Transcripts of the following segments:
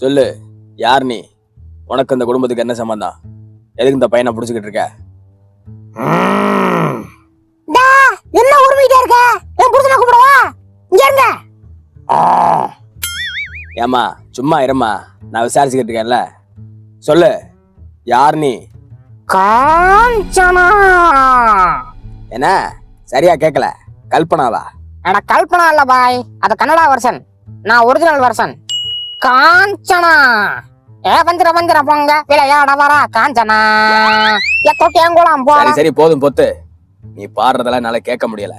சொல்லு, யார் நீ? உனக்கு இந்த குடும்பத்துக்கு என்ன சம்பந்தம்? எதுக்கு இந்த பையனை புடிச்சுக்கிட்டு இருக்க? என்ன உரிமையிட்டே இருக்க? என் புருஷனை கூப்பிடவா? இங்க இருங்க. ஏமா சும்மா இருமா, நான் விசாரிச்சுக்கிட்டு இருக்கேன்ல. சொல்லு, யார் நீ? காஞ்சனா. என்ன சரியா கேட்கல? கல்பனாவா? அட கல்பனா இல்ல பாய், அது கன்னடா வெர்ஷன். நான் ஒரிஜினல் வெர்ஷன் காஞ்சனா. வஞ்சிர போங்க விளையாட வரா காஞ்சனா. சரி சரி போதும் பொத்து. நீ பாடுறதெல்லாம் என்னால கேட்க முடியல.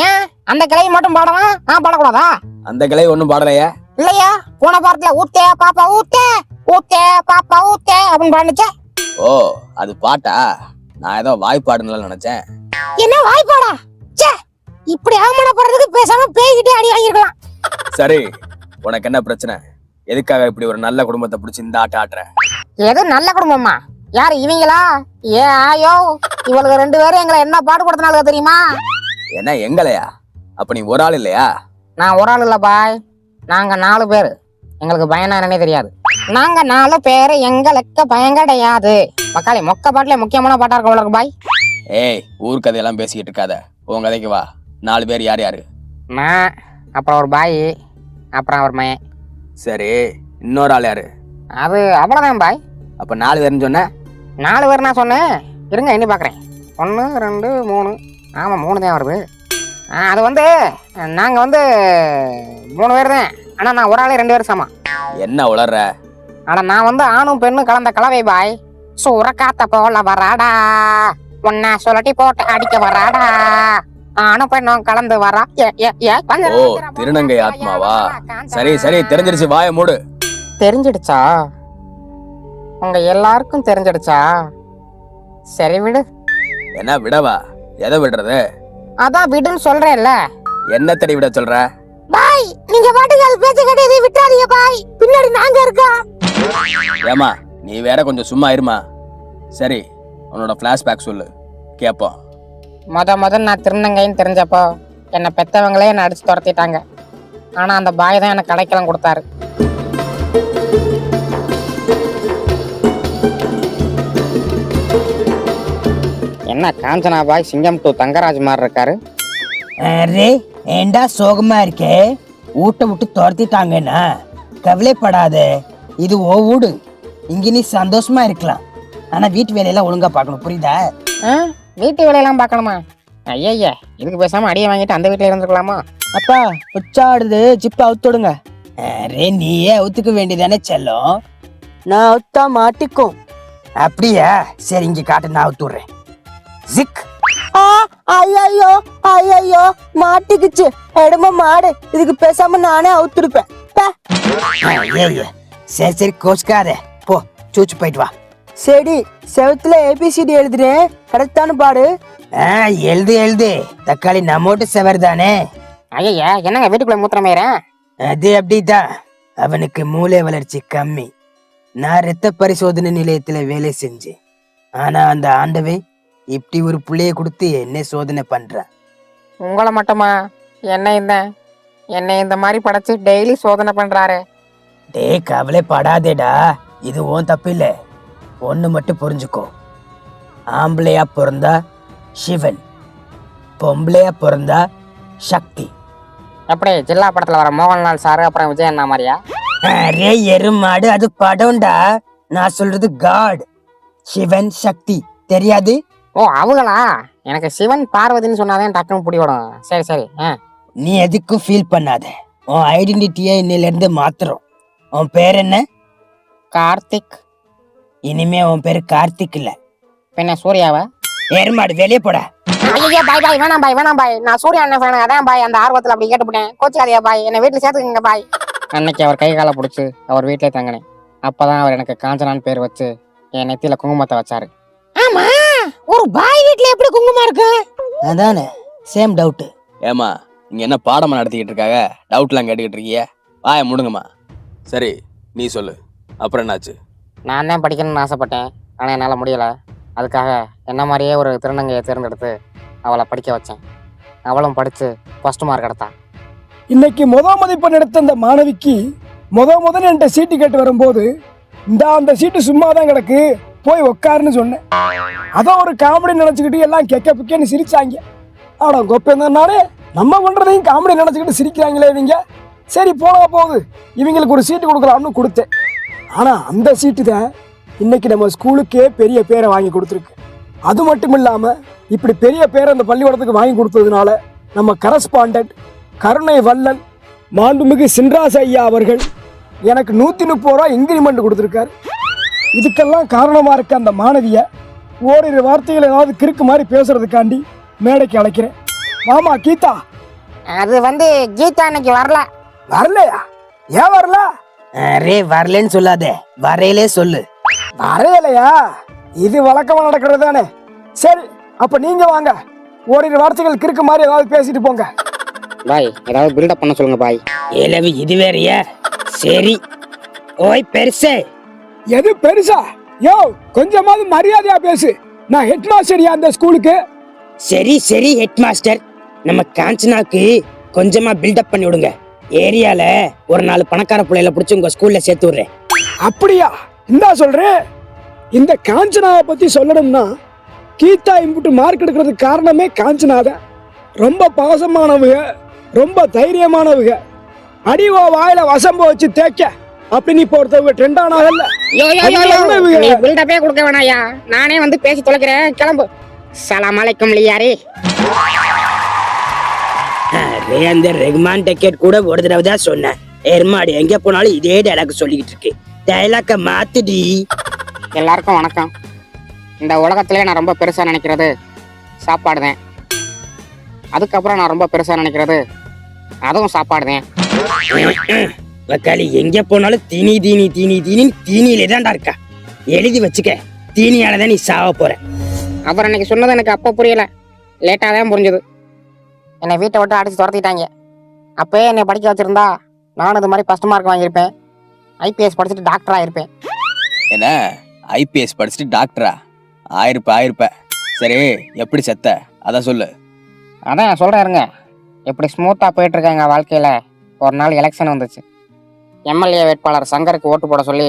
ஏன் அந்த கிளை மட்டும் பாடலாம், நான் பாடக்கூடாதா? அந்த கிளை ஒண்ணும் பாடலையா? இல்லையா, போன பாடத்துல ஊத்தே பாப்பா ஊத்தே ஊத்தே பாப்பா ஊத்தே அப்படின்னு பாடுச்சே. ஓ, அது பாட்டா? நான் ஏதோ வாய்ப்பாடுன்னு நினைச்சேன். என்ன வாய்ப்பாடா? ச்சே, இப்படி அவமானப்படுறதுக்கு பேசாம பேய்கிட்டே அடி வாங்கிருக்கலாம். சரி, உனக்கு என்ன பிரச்சனை? எதுக்காக இப்படி ஒரு நல்ல குடும்பத்தை பிடிச்சி இந்த ஆட்ட ஆட்டுற? எது நல்ல குடும்பமா? யாரு இவங்களா? ஏ ஆயோ, இவளுக்கு 2 பேரும் எங்களை என்ன பாடுபடுத்தினால தெரியுமா? என்ன எங்களையா? அப்ப நீ ஒரு ஆள் இல்லையா? நான் ஒரு ஆள் இல்ல பாய், நாங்க 4 பேரு. எங்களுக்கு பயனா என்னன்னே தெரியாது. நாங்க 4 பேரு, எங்களுக்கு பயம் கிடையாது. மக்காளி மொக்க பாட்டுல முக்கியமான பாட்டா இருக்க பாய். ஏய், ஊர் கதையெல்லாம் பேசிக்கிட்டு இருக்காத, உன் கதைக்கு வா. 4 பேர் யார் யாரு? நான், அப்புறம் ஒரு பாய், அப்புறம் அவர் மயன். சரி, இன்னொரு ஆள் யாரு? அது அவ்வளவுதான் பாய். அப்ப 4 பேருன்னு சொன்ன? 4 பேர் நான் சொன்னேன். இருங்க எண்ணி பாக்குறேன். 1 2 3. ஆமா 3 தான் வருது. அது வந்து நாங்க வந்து 3 பேர் தான். ஆனா நான் ஒரு ஆளே 2 பேர் சமம். என்ன உளர்ற? ஆனா நான் வந்து ஆணும் பெண்ணும் கலந்த கலவை பாய். சூறக்காத்த போல வராடா, உன்ன சொல்லட்டி போட்டு அடிக்க வராடா, ஆணும் பெண்ணும் கலந்து வரா. ஓ, திருநங்கை ஆத்மாவா? சரி சரி, தெரிஞ்சிருச்சு, வாய மூடு. தெரிஞ்சிடுச்சா? உங்க எல்லாருக்கும் தெரிஞ்சிடுச்சா? சரி விடு. என்ன விடவா? எதை விடுறது? அதான் விடுன்னு சொல்றேன்ல. என்ன தடி விட சொல்ற? பாய், நீங்க பாட்டுக்கு அது பேச்ச கேட்டு இதை விட்டாதீங்க பாய், பின்னாடி நாங்க இருக்கோம். ஏமா நீ வேற கொஞ்சம் சும்மா இருமா. சரி, உன்னோட பிளாஷ்பேக் சொல்லு, கேப்போம். முதல் நான் திருநங்கைன்னு தெரிஞ்சப்போ என்னை பெத்தவங்களே என்னை அடிச்சு துரத்திட்டாங்க. ஆனா அந்த பாய் தான் எனக்கு கடைக்கெல்லாம் கொடுத்தாரு. என்ன காஞ்சனா பாய் சிங்கம் 2 தங்கராஜ் மாதிரி இருக்காரு. அரே ஏண்டா சோகமா இருக்கே? ஊட்ட விட்டு துரத்திட்டாங்கன்னா கவலைப்படாத, இது ஓ வீடு. இங்க நீ சந்தோஷமா இருக்கலாம். ஆனா வீட்டு வேலையெல்லாம் ஒழுங்கா பார்க்கணும், புரியுதா? வீட்டு வேலையெல்லாம் பார்க்கணுமா? ஐயா, இதுக்கு பேசாம அடியை வாங்கிட்டு அந்த வீட்டுல இருந்துக்கலாமா? அப்பா உச்சாடுது, ஜிப்ப அவுத்துடுங்க. அரே நீயே அவுத்துக்க வேண்டியதானே செல்லம். நான் அவுத்தா மாட்டிக்கும். அப்படியா? சரி இங்க காட்டு, நான் அவுத்துடுறேன். ஜிக். ஐயோ ஐயோ, மாட்டிக்குச்சு. இடமா மாடு, இதுக்கு பேசாம நானே அவுத்துருப்பேன். சரி சரி கோச்சுக்காத, போ சூச்சு போயிட்டு வா. சரி, செவத்துல ஏபிசிடி எழுதுறேன், கரெக்டானு பாடு. எழுது. தக்காளி நம்மோட்டு செவர் தானே. ஐயா, என்னங்க வீட்டுக்குள்ள மூத்திரமேறேன்? அது அப்படிதான், அவனுக்கு மூளை வளர்ச்சி கம்மி. நான் இரத்த பரிசோதனை நிலையத்துல வேலை செஞ்சேன். ஆனா அந்த ஆண்டவன் இப்படி ஒரு புள்ளைய கொடுத்து என்ன சோதனை பண்றான். உங்களை மட்டுமா? என்ன இந்த மாதிரி படைச்சு டெய்லி சோதனை பண்றாரு. டே கவலைப்படாதேடா, இது உன் தப்பு இல்ல. ஒண்ணு மட்டும் புரிஞ்சுக்கோ, ஆம்பளையா பிறந்தா சிவன், பொம்பளையா பிறந்தா சக்தி. எப்படி ஜில்லா படத்துல வர மோகன்லால் சாரு அப்புறம் விஜய் அண்ணா மாதிரியா? அரே எருமாடு, அது படம்டா. நான் சொல்றது காட், சிவன் சக்தி, தெரியாது? ஓ அவங்களா? எனக்கு சிவன் பார்வதின்னு சொன்னாதான் டக்குன்னு பிடிவிடும். சரி சரி. நீ எதுக்கும் ஃபீல் பண்ணாத, உன் ஐடென்டிட்டியை இன்னில இருந்து மாத்துறோம். உன் பேர் என்ன? கார்த்திக். இனிமே உன் பேரு கார்த்திக் இல்ல, பின்ன சூர்யாவா? எருமாடு வெளியே போட. ஐயோ பாய் வேணாம் பாய், நான் சூர்யா அண்ணன் ஃபேன். அதான் பாய் அந்த ஆர்வத்துல அப்படி கேட்டுவிட்டேன். கோச்சிக்காதியா பாய், என்னை வீட்டுல சேர்த்துக்கங்க பாய். அன்னைக்கு அவர் கை காலை பிடிச்சி அவர் வீட்டிலே தங்கினேன். அப்பதான் அவர் எனக்கு காஞ்சனான்னு பேர் வச்சு என் நெத்தியில குங்குமத்தை வச்சாரு. ஆமா, ஒரு பாய் வீட்டுல எப்படி குங்குமம் இருக்கு? அதானே சேம் டவுட். ஏமா இங்க என்ன பாடமா நடத்திக்கிட்டு இருக்காங்க? டவுட்லாம் கேட்டுக்கிட்டு இருக்கிய? வாய முடுங்கம்மா. சரி நீ சொல்லு, அப்புறம் என்னாச்சு? நான் தான் படிக்கணும்னு ஆசைப்பட்டேன், ஆனா என்னால முடியல. அதுக்காக என்ன மாதிரியே ஒரு திருநங்கையை தேர்ந்தெடுத்து அவளை படிக்க வச்சேன். அவளும் படிச்சு ஃபர்ஸ்ட் மார்க் எடுத்தா. இன்னைக்கு மதிப்பெண் எடுத்த அந்த மாணவிக்கு முதல்ல என்கிட்ட சீட்டு கேட்டு வரும்போது அந்த சீட்டு சும்மா தான் கிடக்கு போய் உக்காருன்னு சொன்னேன். அதான் ஒரு காமெடி நினைச்சுக்கிட்டு எல்லாம் கெக்க பிக்கன்னு சிரிச்சாங்க. ஆனா கொப்பேந்தானே நம்ம பண்றதையும் காமெடி நினைச்சுக்கிட்டு சிரிக்கிறாங்களே இவங்க. சரி போனா போகுது, இவங்களுக்கு ஒரு சீட்டு கொடுக்கலாம்னு கொடுத்தேன். ஆனா அந்த சீட்டு தான் இன்னைக்கு நம்ம ஸ்கூலுக்கே பெரிய பேரை வாங்கி கொடுத்துருக்கு. அது மட்டும் இல்லாம இப்படி பெரிய பேரை அந்த பள்ளிக்கூடத்துக்கு வாங்கி கொடுத்ததுனால நம்ம கரஸ்பாண்டன்ட் கருணை வல்லன் மாண்புமிகு சின்ராஸ் ஐயா அவர்கள் எனக்கு 130 ரூபா இன்கிரிமெண்ட் கொடுத்துருக்காரு. இதுக்கெல்லாம் காரணமா இருக்க அந்த மாணவிய ஓரிரு வார்த்தைகள் ஏதாவது கிறுக்கு மாதிரி பேசுறதுக்காண்டி மேடைக்கு அழைக்கிறேன். மாமா கீதா. அது கீதா இன்னைக்கு வரல. வரலையா? ஏன் வரல? அரே வரலன்னு சொல்லாதே, வரையிலே சொல்லு. வரையலையா? இது வழக்கமா நடக்கிறது தானே. சரி அப்ப நீங்க வாங்க, ஓரிரு வார்த்தைகள் கிறுக்கு மாதிரி ஏதாவது பேசிட்டு போங்க. பாய் ஏதாவது பில்டப் பண்ண சொல்லுங்க பாய். ஏலவி இது வேறயா? சரி ஓய் பெருசே. எது பெருசா? யோ கொஞ்சமாவது மரியாதையா பேசு. நான் ஹெட் மாஸ்டரியா அந்த ஸ்கூலுக்கு. சரி சரி ஹெட் மாஸ்டர், நம்ம காஞ்சனாக்கு கொஞ்சமா பில்டப் பண்ணி விடுங்க. ஏரியால ஒரு 4 பணக்கார பிள்ளைகளை பிடிச்சி உங்க ஸ்கூல்ல சேர்த்து விடுறேன். அப்படியா? இந்தா சொல்றேன். இந்த காஞ்சனாவை பத்தி சொல்லணும்னா கீதா இம்புட்டு மார்க் எடுக்கிறதுக்கு காரணமே காஞ்சனா தான். ரொம்ப பாசமானவங்க, ரொம்ப தைரியமானவங்க. அடிவோ வாயில வசம்ப வச்சு தேய்க்க அப்படின்னு இப்போ ஒருத்தவங்க ட்ரெண்ட் ஆனாகல்ல. நீ பில்டப்பே கொடுக்க வேணாயா, நானே பேசி தொலைக்கிறேன். கிளம்பு. சலாம் அலைக்கும் லியாரே. அந்த ரெஹ்மான் டெக்கெட் கூட ஒரு தடவை தான் சொன்னேன். எருமாடி எங்க போனாலும் இதே டைலாக் சொல்லிக்கிட்டு இருக்கு. டைலாக்க மாத்துடி. எல்லாருக்கும் வணக்கம். இந்த உலகத்திலே நான் ரொம்ப பெருசா நினைக்கிறது சாப்பாடு தான். அதுக்கப்புறம் நான் ரொம்ப பெருசா நினைக்கிறது அதுவும் சாப்பாடு தான். வக்காலி எங்க போனாலும் தீனி தீனி தீனி தீனி தீனியிலே தான்டா இருக்கா. எழுதி வச்சுக்க, தீனியாலதான் நீ சாவ போற. அப்புறம் இன்னைக்கு சொன்னது எனக்கு அப்போ புரியல, லேட்டா தான் புரிஞ்சது. என்னை வீட்டை விட்டு அடிச்சு துரத்திட்டாங்க. அப்பயே என்னை படிக்க வச்சிருந்தா நானும் இது மாதிரி ஃபர்ஸ்ட் மார்க் வாங்கியிருப்பேன். ஐபிஎஸ் படிச்சுட்டு டாக்டர் ஆயிருப்பேன். என்ன ஐபிஎஸ் படிச்சுட்டு டாக்டரா ஆயிருப்ப? சரி எப்படி செத்த அதான் சொல்லு. அதான் சொல்றேன் இருங்க. எப்படி ஸ்மூத்தா போயிட்டு இருக்காங்க வாழ்க்கையில. ஒரு நாள் எலெக்ஷன் வந்துச்சு. எம்எல்ஏ வேட்பாளர் சங்கருக்கு ஓட்டு போட சொல்லி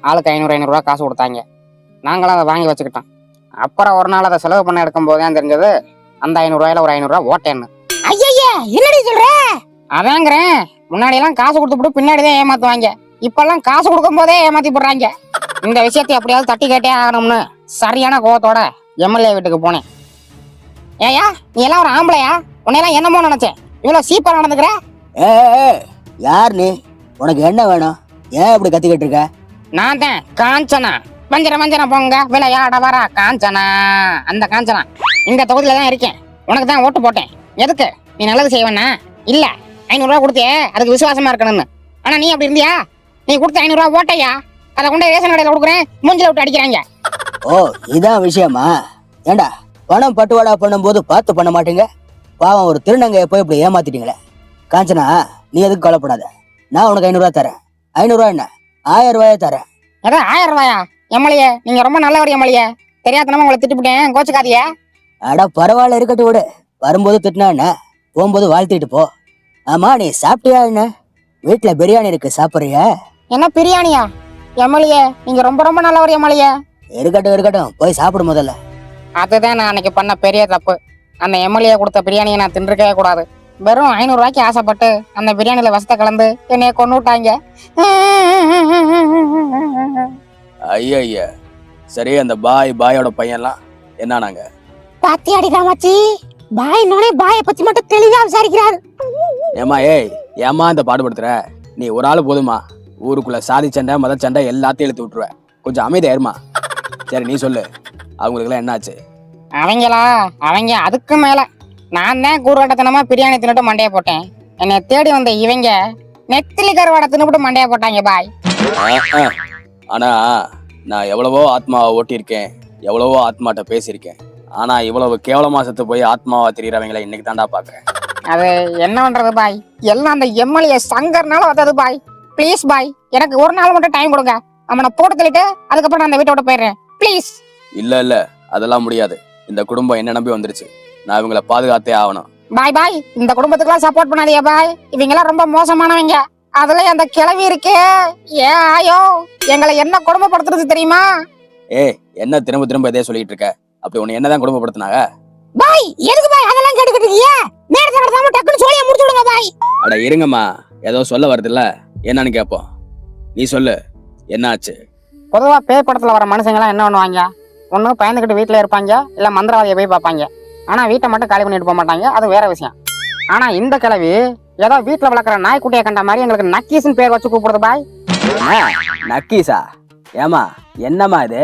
ஆளுக்கு 500 ரூபா காசு கொடுத்தாங்க. நாங்களும் அதை வாங்கி வச்சுக்கிட்டோம். அப்புறம் ஒரு நாள் அதை செலவு பண்ண எடுக்கும் போது தான் தெரிஞ்சது அந்த 500 ரூபாயில ஒரு 500 ரூபா ஓட்டேன்னு. ஐயா என்னடி சொல்ற? அதாங்கிறேன். முன்னாடி எல்லாம் காசு கொடுத்து பின்னாடிதான் ஏமாத்துவாங்க. இப்பெல்லாம் காசு கொடுக்கும் போதே ஏமாத்தி போடுறாங்க. இந்த விஷயத்தை எப்படியாவது தட்டி கேட்டே ஆகணும்னு சரியான கோவத்தோட எம்எல்ஏ வீட்டுக்கு போனேன். ஏயா நீ எல்லாம் ஒரு ஆம்பளையா? உன்னையெல்லாம் என்னமோ நினைச்சேன். இவ்வளவு சீப்பா நடந்துக்கிற? யார் நீ? உனக்கு என்ன வேணும்? ஏன் இப்படி கத்திக்கிட்டு இருக்க? நான் தான் காஞ்சனா. மஞ்சன போங்க விளையாட வரா காஞ்சனா. அந்த காஞ்சனா இந்த தொகுதியில தான் இருக்கேன். உனக்கு தான் ஓட்டு போட்டேன். எதுக்கு? நீ நல்லது செய்வேன்னா? இல்ல 500 ரூபா கொடுத்தே அதுக்கு விசுவாசமா இருக்கணும்னு. ஆனா நீ அப்படி இருந்தியா? நீ கொடுத்த 500 ரூபா ஓட்டையா? அதை கொண்டு ரேஷன் கடையில கொடுக்குறேன், மூஞ்சில விட்டு அடிக்கிறாங்க. ஓ இதான் விஷயமா? ஏண்டா பணம் பட்டுவாடா பண்ணும்போது பார்த்து பண்ண மாட்டீங்க? பாவம் ஒரு திருநங்கையை போய் இப்படி ஏமாத்திட்டீங்களே. காஞ்சனா நீ எதுக்கு கவலைப்படாத. நான் உனக்கு 500 ரூபா தரேன். 500 ரூபா என்ன, 1000 ரூபாயே தரேன். ஏதோ 1000 ரூபாயா? எம்எல்ஏ நீங்க ரொம்ப நல்லவர் எம்எல்ஏ. தெரியாதனமா உங்களை திட்டுப்பிட்டேன், கோச்சுக்காதியே. அடா பரவாயில்ல, இருக்கட்டும் விடு. வரும்போது திட்டினா என்ன, போகும்போது வாழ்த்திட்டு போ. ஆமா நீ சாப்பிட்டியா என்ன? வீட்டுல பிரியாணி இருக்கு, சாப்பிடுறியா? என்ன பிரியாணியா? எம்எல்ஏ நீங்க ரொம்ப ரொம்ப நல்லவர் எம்எல்ஏ. இருக்கட்டும் போய் சாப்பிடு முதல்ல. அதுதான் நான் அன்னைக்கு பண்ண பெரிய தப்பு. அந்த எம்எல்ஏ கொடுத்த பிரியாணியை நான் தின்றுக்கவே கூடாது. வெறும் 500 ரூபாய்க்கு ஆசைப்பட்டு அந்த பிரியாணியில விஷத்தை கலந்து என்னைய கொண்டு விட்டாங்க. ஐயா சரி, அந்த பாயோட பையன்லாம் என்னானாங்க? பாத்தி அடிக்கா மச்சி. பாய் நோனே பாயை பத்தி மட்டும் தெளிவா விசாரிக்கிறாரு. ஏமா இந்த பாடுபடுத்துற? நீ ஒரு ஆள் போதுமா? ஊருக்குள்ள சாதி சண்டை மத சண்டை எல்லாத்தையும் இழுத்து விட்டுருவ. கொஞ்சம் அமைதியா இருமா. சரி நீ சொல்லு, அவங்களுக்குலாம் என்னாச்சு? அவங்க அதுக்கு மேல நான் தான் கூறுகட்டத்தனமா பிரியாணி தின்னுட்டு மண்டைய போட்டேன். என்னை தேடி வந்த இவங்க நெத்திலி கருவாடை தின்னுட்டு மண்டைய போட்டாங்க பாய். ஆனா நான் எவ்வளவோ ஆத்மாவை ஓட்டியிருக்கேன், எவ்வளவோ ஆத்மாட்ட பேசியிருக்கேன். ஆனா இவ்வளவு கேவலமா செத்து போய் ஆத்மாவா தெரியுறவங்களை இன்னைக்கு தாண்டா பாக்குறேன். அது என்ன பண்றது பாய், எல்லாம் அந்த எம்எல்ஏ சங்கர்னால வந்தது பாய். ப்ளீஸ் பாய், எனக்கு ஒரு நாள் மட்டும் டைம் கொடுங்க. அவனை போட்டு தள்ளிட்டு அதுக்கப்புறம் நான் அந்த வீட்டை விட்டு போயிடுறேன் ப்ளீஸ். இல்ல அதெல்லாம் முடியாது. இந்த குடும்பம் என்ன நம்பி வந்துருச்சு. நான் இவங்களை பாதுகாத்தே ஆகணும். பாய் இந்த குடும்பத்துக்குலாம் சப்போர்ட் பண்ணாதீங்க பாய். இவங்க எல்லாம் ரொம்ப மோசமானவங்க. அதுல அந்த கிளவி இருக்கே ஏன் ஆயோ எங்களை என்ன கொடுமைப்படுத்துறது தெரியுமா? ஏய் என்ன திரும்ப திரும்ப இதே சொல்லிட்டு இருக்க? அப்படி உன்னை என்னதான் குடும்பப்படுத்தினாங்க? பாய் எதுக்கு பாய் அதெல்லாம் கேட்டுக்கிட்டு இருக்கீங்க? நேரத்தை கடத்தாம டக்குன்னு சோழியை முடிச்சு விடுங்க பாய். அட இருங்கம்மா, ஏதோ சொல்ல வருதுல்ல, என்னன்னு கேட்போம். நீ சொல்லு, என்ன ஆச்சு? பொதுவா பேய் படத்துல வர மனுஷங்க எல்லாம் என்ன பண்ணுவாங்க? ஒண்ணு பயந்துகிட்டு வீட்டுல இருப்பாங்க, இல்ல மந்திரவாதியை போய் பார்ப்பாங்க. ஆனா வீட்டை மட்டும் காலி பண்ணிட்டு போக மாட்டாங்க, அது வேற விஷயம். ஆனா இந்த கிழவி ஏதோ வீட்டுல வளர்க்குற நாய்க்குட்டியை கண்ட மாதிரி எங்களுக்கு நக்கீஸ்னு பேர் வச்சு கூப்பிடுறது பாய். நக்கீஸா? ஏமா என்னம்மா இது?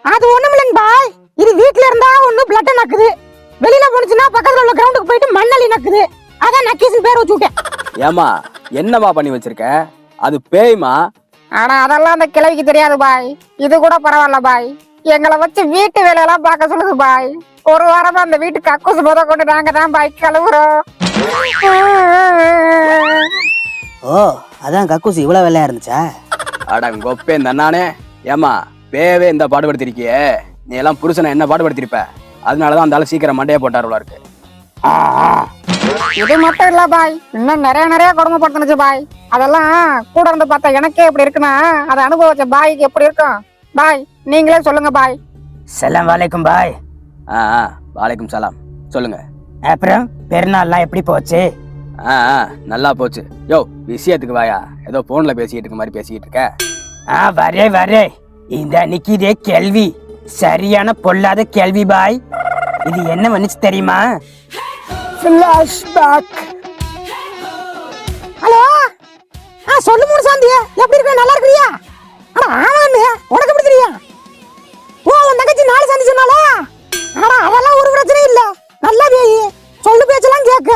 அது ஒண்ணுமில்லைங்க பாய், இது வீட்டுல இருந்தா ஒண்ணு பிளட் நக்குது, வெளியில போனுச்சுன்னா பக்கத்துல உள்ள கிரவுண்டுக்கு போயிட்டு மண்ணலி நக்குது, அதான் நக்கீஸ்னு பேர் வச்சு விட்டேன். ஏமா என்னமா பண்ணி வச்சிருக்க? அது பேய்மா? ஆனா அதெல்லாம் அந்த கிழவிக்கு தெரியாது பாய். இது கூட பரவாயில்ல பாய், எங்களை வச்சு வீட்டு வேலையெல்லாம் பார்க்க சொல்லுது பாய். ஒரு வாரமா அந்த வீட்டுக்கு கக்கூசு போத கொண்டு நாங்க தான் பாய் கழுவுறோம். ஓ அதான் கக்கூசு இவ்வளவு வெள்ளையா இருந்துச்சா? அட கொப்பே நானே. ஏமா பேவே இந்த பாடுபடுத்திருக்கியே, நீ எல்லாம் புருஷனை என்ன பாடுபடுத்திருப்ப? அதனாலதான் அந்த ஆளு சீக்கிரம் மண்டையை போட்டாருவா இருக்கு. இது மட்டும் இல்ல பாய், இன்னும் நிறைய கொடுமைப்படுத்துனுச்சு பாய். அதெல்லாம் கூட இருந்து பார்த்தா எனக்கே எப்படி இருக்குன்னா அதை அனுபவிச்ச பாய்க்கு எப்படி இருக்கும்? பாய் நீங்களே சொல்லுங்க பாய். சலாம் வலைக்கும் பாய். வாலைக்கும் சலாம். சொல்லுங்க. அப்புறம் பெருநாள்லாம் எப்படி போச்சு? நல்லா போச்சு. யோ விஷயத்துக்கு வாயா, ஏதோ போன்ல பேசிட்டு இருக்க மாதிரி பேசிட்டு இருக்க. வரே இந்த நிக்கிதே கேள்வி சரியான பொல்லாத கேள்வி பாய். இது என்ன வந்துச்சு தெரியுமா? ஃபிளாஷ்பேக். ஹலோ, சொல்லு முனுசாந்தி, எப்படி இருக்க? நல்லா இருக்கிறியா? அட ஆமாண்ணே, உனக்கு எப்படி தெரியும்? ஓ உன் தங்கச்சி நாலு சாந்தி சொன்னாலா? அட அதெல்லாம் ஒரு பிரச்சனை இல்ல, நல்லா பேய் சொல்லு பேச்செல்லாம் கேட்க.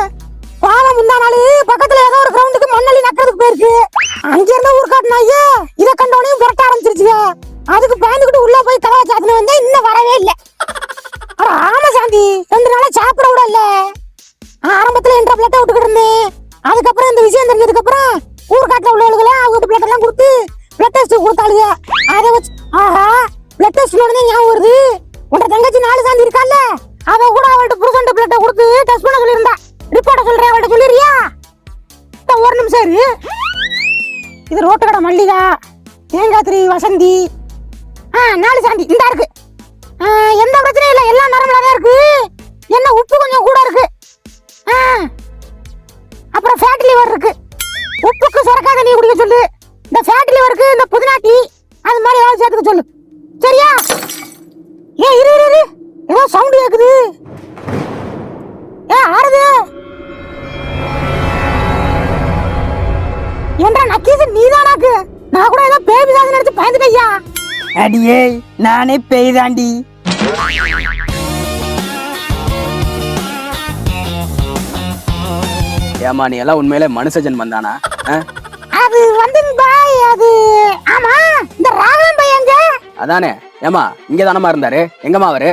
பாவம் முந்தா நாள் பக்கத்துல ஏதோ ஒரு கிரவுண்டுக்கு மண்ணலி நக்கிறதுக்கு போயிருக்கு. அங்க இருந்த ஊர்காட்டினாயே இதை கண்டோனையும் புரட்ட ஆரம்பிச்சிருச்சுங்க. அதுக்கு பயந்துகிட்டு உள்ள போய் கதவை சாத்தின வந்தா இன்னும் வரவே இல்லை. அட ஆமா சாந்தி, 2 நாளா சாப்பிட விட இல்ல. ஆரம்பத்துல என்ற பிளட்டை விட்டுக்கிட்டு இருந்தேன். அதுக்கப்புறம் இந்த விஷயம் தெரிஞ்சதுக்கு அப்புறம் ஊர்காட்டில் உள்ளவர்களே அவங்க பிளட் எல்லாம் கொடுத்து பிளட் டெஸ்ட் கொடுத்தாளுங்க. அதை வச்சு பிளட் டெஸ்ட் உடனே ஞாபகம் வருது, உன்ட தங்கச்சி நாலு சாந்தி இருக்கால, அவ கூட அவள்கிட்ட புருஷன் பிளட்டை கொடுத்து டெஸ்ட் பண்ண சொல்லியிருந்தா. ரிப்போர்ட்டை சொல்றேன், அவள்கிட்ட சொல்லிடுறியா? ஒரு நிமிஷம் இரு. இது ரோட்டு கடை மல்லிகா, தேங்காத்திரி, வசந்தி, நாலு சாந்தி இந்த இருக்கு. எந்த பிரச்சனையும் இல்லை, எல்லாம் நார்மலா தான் இருக்கு. என்ன உப்பு கொஞ்சம் கூட இருக்கு. அப்புறம் ஃபேட் லிவர் இருக்கு. உப்புக்கு சுரக்காத நீ குடிக்க சொல்லு. இந்த ஃபேட் லிவருக்கு இந்த புதினா டீ அது மாதிரி ஏதாவது சேர்த்துக்க சொல்லு, சரியா? இரு ஏதோ சவுண்ட் கேக்குது. ஆறுது ஏன்டா நக்கீஸ், நீதானாக்கு? நான் கூட ஏதோ பேய் பிசாசு நினைச்சு பயந்துட்டேயா. அடியே நானே பேய் தாண்டி. ஏமா நீ எல்லாம் உண்மையிலே மனுஷ ஜென்மம் தானா? அது வந்து பாய், அது ஆமா இந்த ராகவன் பையன் எங்க? அதானே. ஏமா இங்க தானமா இருந்தாரு, எங்கம்மா அவரு?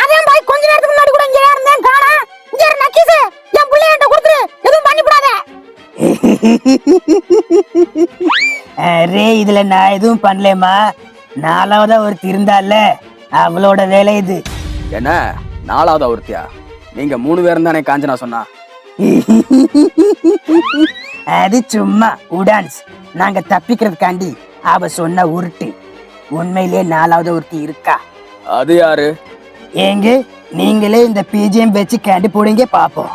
அதான் பாய், கொஞ்ச நேரத்துக்கு முன்னாடி கூட இங்க இருந்தேன், காணா. இங்க இரு நக்கீஸ், என் புள்ளைய என்கிட்ட கொடுத்துரு, எதுவும் பண்ணி போடாத. அரே இதுல நான் எதுவும் பண்ணலமா, 4வதா ஒருத்தி இருந்தால அவளோட வேலை இது. என்ன 4வதா ஒருத்தியா? நீங்க 3 பேரும் தானே காஞ்சனா சொன்னா? அது சும்மா உடான்ஸ், நாங்க தப்பிக்கிறதுக்காண்டி அவ சொன்ன உருட்டு. உண்மையிலே 4வது ஒருத்தி இருக்கா. அது யாரு? ஏங்க நீங்களே இந்த பிஜிஎம் வச்சு கண்டுபிடிங்க பாப்போம்.